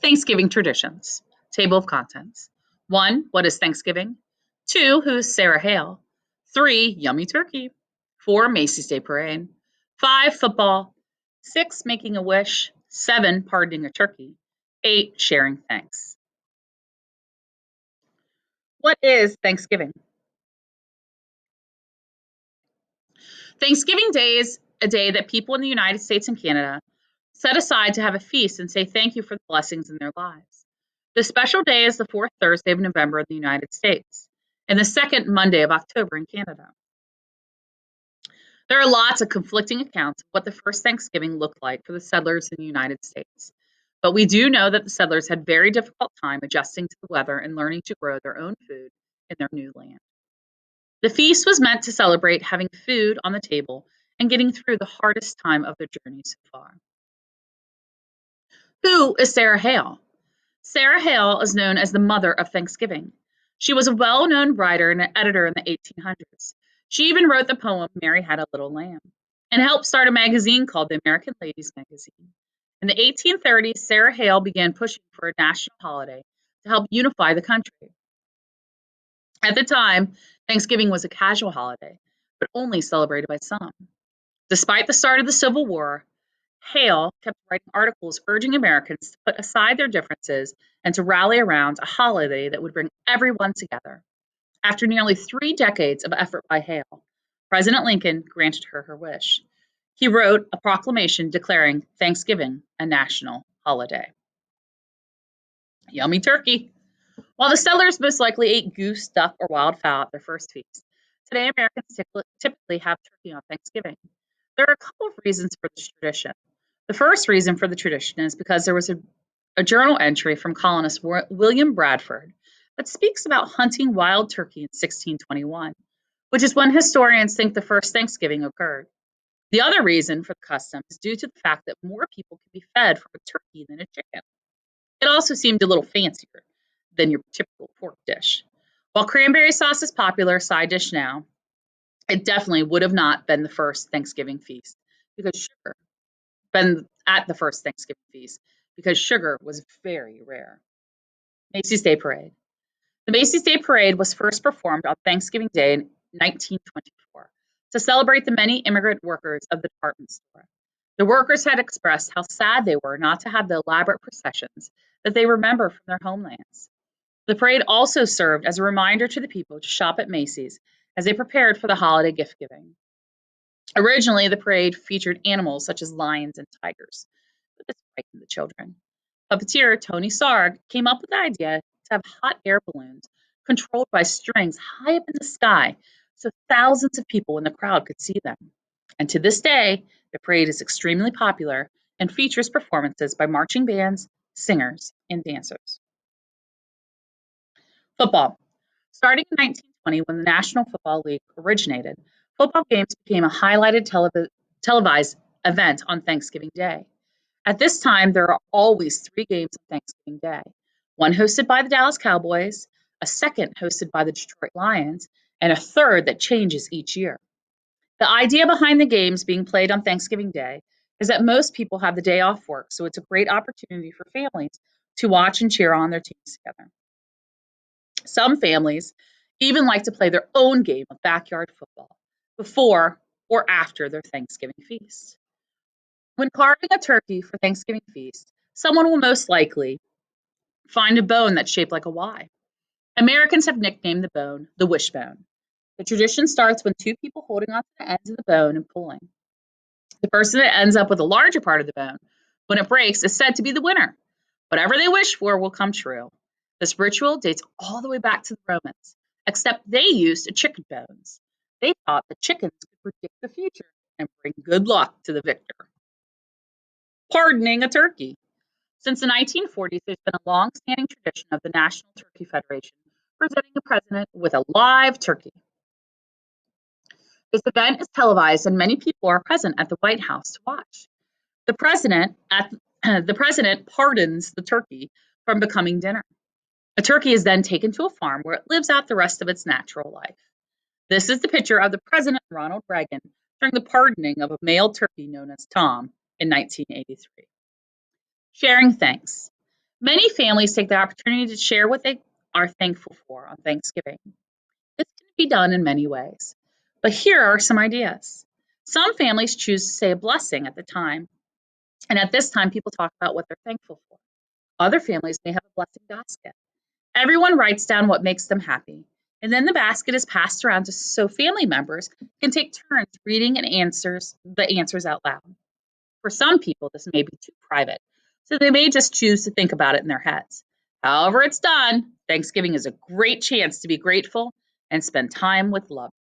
Thanksgiving traditions. Table of contents. 1. What is Thanksgiving? 2. Who is Sarah Hale? 3. Yummy turkey. 4. Macy's Day Parade. 5. Football. 6. Making a wish. 7. Pardoning a turkey. 8. Sharing thanks. What is Thanksgiving? Thanksgiving Day is a day that people in the United States and Canada set aside to have a feast and say thank you for the blessings in their lives. The special day is the fourth Thursday of November in the United States and the second Monday of October in Canada. There are lots of conflicting accounts of what the first Thanksgiving looked like for the settlers in the United States. But we do know that the settlers had very difficult time adjusting to the weather and learning to grow their own food in their new land. The feast was meant to celebrate having food on the table and getting through the hardest time of their journey so far. Who is Sarah Hale? Sarah Hale is known as the mother of Thanksgiving. She was a well known writer and editor in the 1800s. She even wrote the poem Mary Had a Little Lamb and helped start a magazine called the American Ladies Magazine. In the 1830s, Sarah Hale began pushing for a national holiday to help unify the country. At the time, Thanksgiving was a casual holiday, but only celebrated by some. Despite the start of the Civil War, Hale kept writing articles urging Americans to put aside their differences and to rally around a holiday that would bring everyone together. After nearly 3 decades of effort by Hale, President Lincoln granted her her wish. He wrote a proclamation declaring Thanksgiving a national holiday. Yummy turkey. While the settlers most likely ate goose, duck, or wild fowl at their first feast, today Americans typically have turkey on Thanksgiving. There are a couple of reasons for this tradition. The first reason for the tradition is because there was a journal entry from colonist William Bradford that speaks about hunting wild turkey in 1621, which is when historians think the first Thanksgiving occurred. The other reason for the custom is due to the fact that more people can be fed from a turkey than a chicken. It also seemed a little fancier than your typical pork dish. While cranberry sauce is popular side dish now, it definitely would have not been the first Thanksgiving feast because sugar been at the first Thanksgiving feast because sugar was very rare. Macy's Day Parade. The Macy's Day Parade was first performed on Thanksgiving Day in 1924 to celebrate the many immigrant workers of the department store. The workers had expressed how sad they were not to have the elaborate processions that they remember from their homelands. The parade also served as a reminder to the people to shop at Macy's as they prepared for the holiday gift giving. Originally, the parade featured animals such as lions and tigers, but this frightened the children. Puppeteer Tony Sarg came up with the idea to have hot air balloons controlled by strings high up in the sky so thousands of people in the crowd could see them. And to this day, the parade is extremely popular and features performances by marching bands, singers, and dancers. Football. Starting in 1920, when the National Football League originated, football games became a highlighted televised event on Thanksgiving Day. At this time, there are always 3 games on Thanksgiving Day, one hosted by the Dallas Cowboys, a second hosted by the Detroit Lions, and a third that changes each year. The idea behind the games being played on Thanksgiving Day is that most people have the day off work, so it's a great opportunity for families to watch and cheer on their teams together. Some families even like to play their own game of backyard football before or after their Thanksgiving feast. When carving a turkey for Thanksgiving feast, someone will most likely find a bone that's shaped like a Y. Americans have nicknamed the bone the wishbone. The tradition starts when 2 people holding onto the ends of the bone and pulling. The person that ends up with a larger part of the bone, when it breaks, is said to be the winner. Whatever they wish for will come true. This ritual dates all the way back to the Romans, except they used chicken bones. They thought that chickens could predict the future and bring good luck to the victor. Pardoning a turkey. Since the 1940s, there's been a long-standing tradition of the National Turkey Federation presenting a president with a live turkey. This event is televised and many people are present at the White House to watch. The president pardons the turkey from becoming dinner. A turkey is then taken to a farm where it lives out the rest of its natural life. This is the picture of the President Ronald Reagan during the pardoning of a male turkey known as Tom in 1983. Sharing thanks. Many families take the opportunity to share what they are thankful for on Thanksgiving. This can be done in many ways, but here are some ideas. Some families choose to say a blessing at the time, and at this time, people talk about what they're thankful for. Other families may have a blessing basket. Everyone writes down what makes them happy, and then the basket is passed around so family members can take turns reading the answers out loud. For some people, this may be too private, so they may just choose to think about it in their heads. However, it's done, Thanksgiving is a great chance to be grateful and spend time with loved